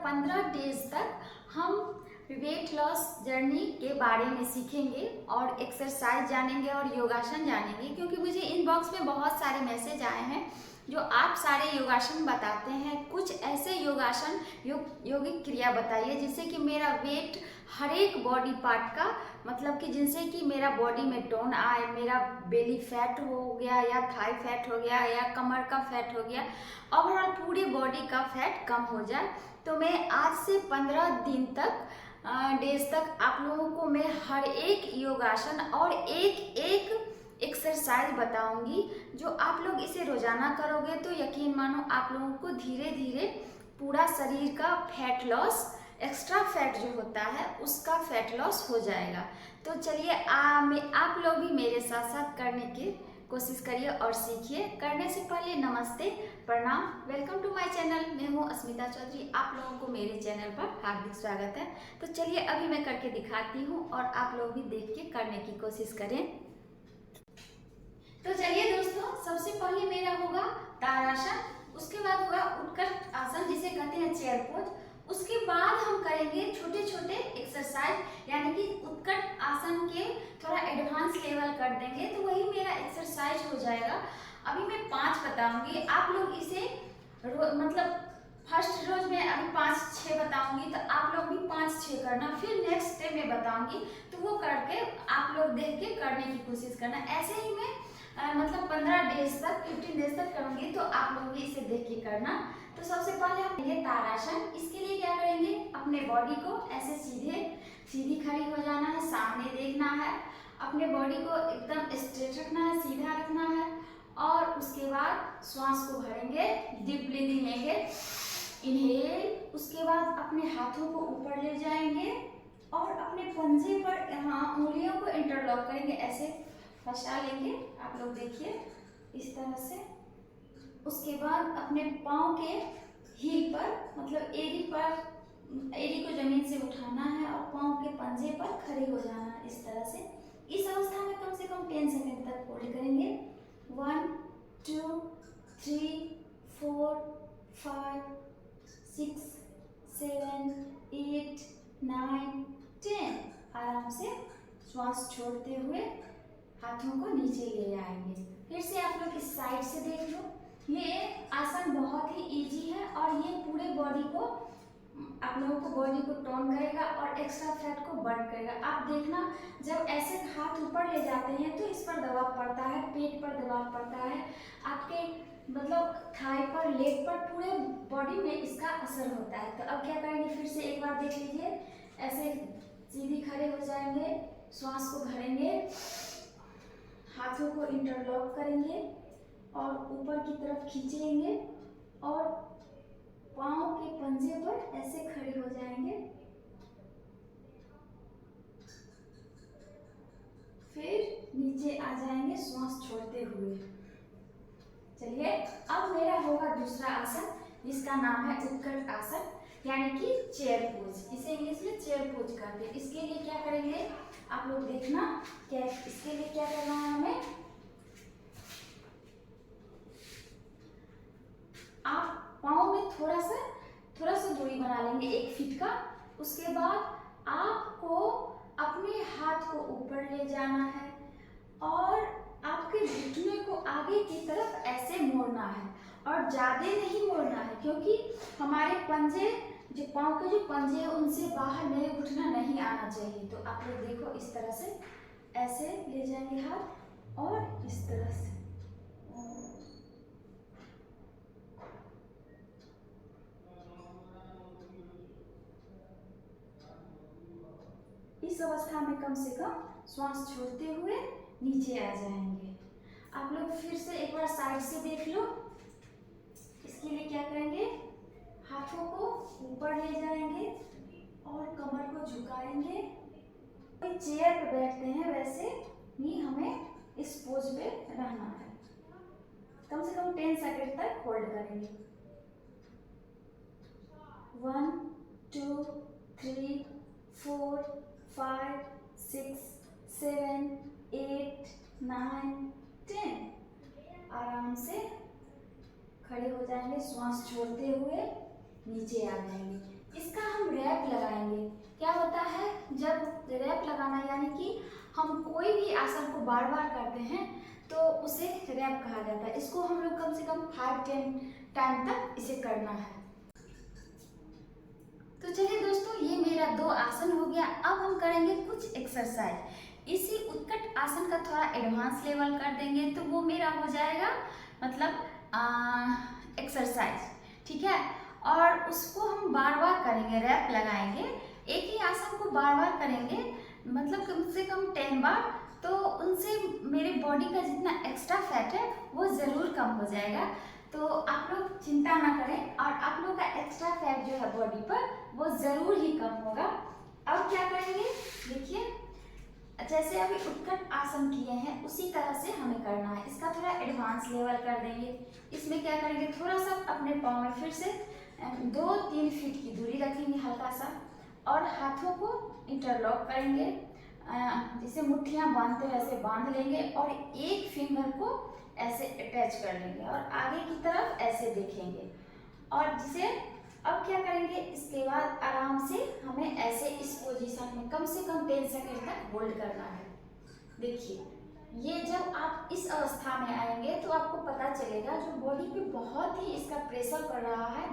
15 days तक हम weight loss journey के बारे में सीखेंगे और एक्सरसाइज जानेंगे और योगासन जानेंगे, क्योंकि मुझे इनबॉक्स में बहुत सारे मैसेज आए हैं जो आप सारे योगासन बताते हैं। कुछ ऐसे योगासन योगिक क्रिया बताइए जिससे कि मेरा वेट हर एक बॉडी पार्ट का, मतलब कि जिनसे कि मेरा बॉडी में टोन आए, मेरा बेली फैट हो गया या थाई फैट हो गया या कमर का फैट हो गया, ओवरऑल पूरे बॉडी का फैट कम हो जाए। तो मैं आज से 15 दिन तक डेज तक आप लोगों को मैं हर एक योगासन और एक एक एक्सरसाइज बताऊंगी। जो आप लोग इसे रोजाना करोगे तो यकीन मानो आप लोगों को धीरे धीरे पूरा शरीर का फैट लॉस, एक्स्ट्रा फैट जो होता है उसका फैट लॉस हो जाएगा। तो चलिए आप लोग भी मेरे साथ साथ करने की कोशिश करिए और सीखिए। करने से पहले नमस्ते, प्रणाम, वेलकम टू माय चैनल। मैं हूँ अस्मिता चौधरी, आप लोगों को मेरे चैनल पर हार्दिक स्वागत है। तो चलिए अभी मैं करके दिखाती हूँ और आप लोग भी देख के करने की कोशिश करें। तो चलिए दोस्तों, सबसे पहले मेरा होगा ताड़ासन, उसके बाद होगा उत्कट आसन जिसे कहते हैं चेयर पोज। उसके बाद हम करेंगे छोटे छोटे एक्सरसाइज, यानी कि उत्कट आसन के थोड़ा एडवांस लेवल कर देंगे, तो वही मेरा एक्सरसाइज हो जाएगा। अभी मैं 5 बताऊंगी, आप लोग इसे मतलब फर्स्ट रोज में अभी 5-6 बताऊंगी तो आप लोग भी 5-6 करना, फिर नेक्स्ट डे में बताऊंगी तो वो करके आप लोग देख के करने की कोशिश करना। ऐसे ही मैं मतलब 15 डेज तक, 15 डेज तक करूंगी तो आप लोग भी इसे देख के करना। तो सबसे पहले हम करेंगे ताड़ासन। इसके लिए क्या करेंगे, अपने बॉडी को ऐसे सीधी खड़ी हो जाना है, सामने देखना है, अपने बॉडी को एकदम स्ट्रेट रखना है, सीधा रखना है, और उसके बाद श्वास को भरेंगे, डीप ब्रीदिंग लेंगे, इनहेल। उसके बाद अपने हाथों को ऊपर ले जाएंगे और अपने पंजे पर उंगलियों को इंटरलॉक करेंगे, ऐसे फंसा लेंगे। आप लोग देखिए इस तरह से। उसके बाद अपने पाँव के हील पर, मतलब एड़ी को जमीन से उठाना है और पाँव के पंजे पर खड़े हो जाना है इस तरह से। इस अवस्था में कम से कम 10 सेकंड तक होल्ड करेंगे। 1 2 3 4 5 6 7 8 9 10। आराम से श्वास छोड़ते हुए हाथों को नीचे ले आएंगे। फिर से आप लोग इस साइड से देख लो। ये आसन बहुत ही इजी है और ये पूरे बॉडी को, आप लोगों को बॉडी को टोन करेगा और एक्स्ट्रा फैट को बर्न करेगा। आप देखना, जब ऐसे हाथ ऊपर ले जाते हैं तो इस पर दबाव पड़ता है, पेट पर दबाव पड़ता है, आपके मतलब थाई पर, लेग पर, पूरे बॉडी में इसका असर होता है। तो अब क्या करेंगे, फिर से एक बार देख लीजिए। ऐसे सीधी खड़े हो जाएंगे, श्वास को भरेंगे, हाथों को इंटरलॉक करेंगे और ऊपर की तरफ खींचेंगे और पाँव के पंजे पर ऐसे खड़े हो जाएंगे। फिर नीचे आ जाएंगे श्वास छोड़ते हुए। चलिए अब मेरा होगा दूसरा आसन जिसका नाम है उत्कट आसन, यानी कि चेयर पोज। इसे इंग्लिश में चेयर पोज कहते हैं। इसके लिए क्या करेंगे, आप लोग देखना, क्या इसके लिए क्या करना है हमें। आप पाँव में थोड़ा सा दूरी बना लेंगे 1 फीट का। उसके बाद आपको अपने हाथ को ऊपर ले जाना है और आपके घुटने को आगे की तरफ ऐसे मोड़ना है, और ज्यादा नहीं मोड़ना है क्योंकि हमारे पंजे, जो पाँव के जो पंजे हैं उनसे बाहर मेरे घुटना नहीं आना चाहिए। तो आप लोग देखो इस तरह से ऐसे ले जाएंगे हाथ और इस तरह से। इस अवस्था में कम से कम श्वास छोड़ते हुए नीचे आ जाएंगे। आप लोग फिर से एक बार साइड से देख लो। इसके लिए क्या करेंगे, हाथों को ऊपर ले जाएंगे और कमर को झुकाएंगे। चेयर पे बैठते हैं वैसे ही हमें इस पोज पे रहना है। कम से कम 10 सेकंड तक होल्ड करेंगे। 1 2 3 4 5 6 7 8 9 10। आराम से खड़े हो जाएंगे, श्वास छोड़ते हुए नीचे आ जाएंगे। इसका हम रैप लगाएंगे। क्या होता है, जब रैप लगाना यानी कि हम कोई भी आसन को बार बार करते हैं तो उसे रैप कहा जाता है। इसको हम लोग कम से कम 5-10 टाइम तक इसे करना है। तो चलिए दोस्तों, ये मेरा 2 आसन हो गया। अब हम करेंगे कुछ एक्सरसाइज। इसी उत्कट आसन का थोड़ा एडवांस लेवल कर देंगे तो वो मेरा हो जाएगा मतलब एक्सरसाइज, ठीक है। और उसको हम बार बार करेंगे, रैप लगाएंगे। एक ही आसन को बार बार करेंगे मतलब कम से कम 10 बार, तो उनसे मेरे बॉडी का जितना एक्स्ट्रा फैट है वो ज़रूर कम हो जाएगा। तो आप लोग चिंता ना करें और आप लोग का एक्स्ट्रा फैट जो है बॉडी पर वो ज़रूर ही कम होगा। अब क्या करेंगे, देखिए जैसे अभी उत्कट आसन किए हैं उसी तरह से हमें करना है। इसका थोड़ा एडवांस लेवल कर देंगे। इसमें क्या करेंगे, थोड़ा सा अपने पाँव में फिर से 2-3 फीट की दूरी रखेंगे हल्का सा, और हाथों को इंटरलॉक करेंगे। जैसे मुट्ठियाँ बांधते वैसे बांध लेंगे और एक फिंगर को ऐसे अटैच कर लेंगे और आगे की तरफ ऐसे देखेंगे। और जिसे अब क्या करेंगे, इसके बाद आराम से हमें ऐसे इस पोजीशन में कम से कम 10 सेकंड तक होल्ड करना है। देखिए, ये जब आप इस अवस्था में आएंगे तो आपको पता चलेगा जो बॉडी पे बहुत ही इसका प्रेशर पड़ रहा है,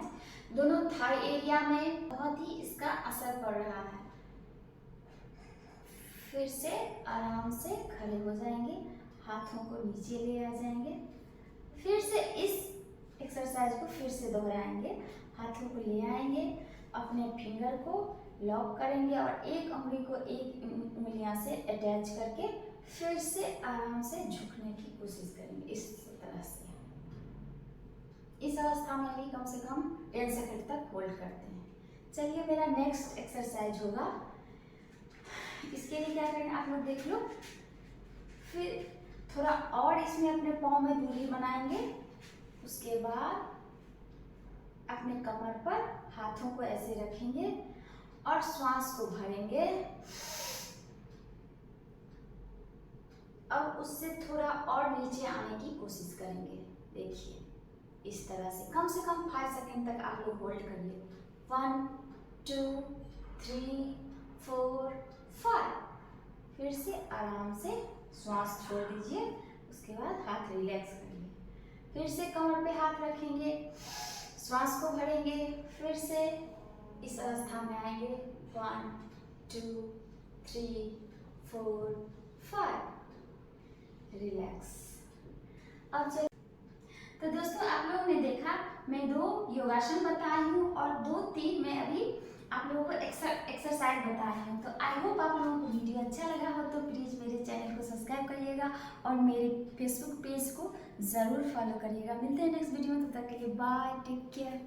दोनों थाई एरिया में बहुत ही इसका असर पड़ रहा है। फिर से आराम से खड़े हो जाएंगे, हाथों को नीचे ले आ जाएंगे। फिर से इस एक्सरसाइज को फिर से दोहराएंगे। हाथों को ले आएंगे, अपने फिंगर को लॉक करेंगे और एक उंगली को एक उंगलियां से अटैच करके फिर से आराम से झुकने की कोशिश करेंगे इस तरह से। इस अवस्था में भी कम से कम 10 सेकंड तक होल्ड करते हैं। चलिए, मेरा नेक्स्ट एक्सरसाइज होगा। इसके लिए क्या करेंगे आप लोग देख लो। फिर थोड़ा और इसमें अपने पाँव में दूरी बनाएंगे। उसके बाद अपने कमर पर हाथों को ऐसे रखेंगे और श्वास को भरेंगे। अब उससे थोड़ा और नीचे आने की कोशिश करेंगे। देखिए, इस तरह से कम 5 सेकंड तक आप लोग होल्ड करिए। 1 2 3 4 5। फिर से आराम से श्वास छोड़ दीजिए। उसके बाद हाथ रिलैक्स करिए। फिर से कमर पे हाथ रखेंगे, श्वास को भरेंगे। फिर से इस अवस्था में आएंगे। 1 2 3 4 5। रिलैक्स। अब चलिए, तो दोस्तों आप लोगों ने देखा मैं 2 योगासन बताई हूँ और 2-3 मैं अभी आप लोगों को एक्सरसाइज बताई हूँ। तो आई होप आप लोगों को वीडियो अच्छा लगा हो तो प्लीज़ मेरे चैनल को सब्सक्राइब करिएगा और मेरे फेसबुक पेज को ज़रूर फॉलो करिएगा। मिलते हैं नेक्स्ट वीडियो में, तब तक के लिए बाय, टेक केयर।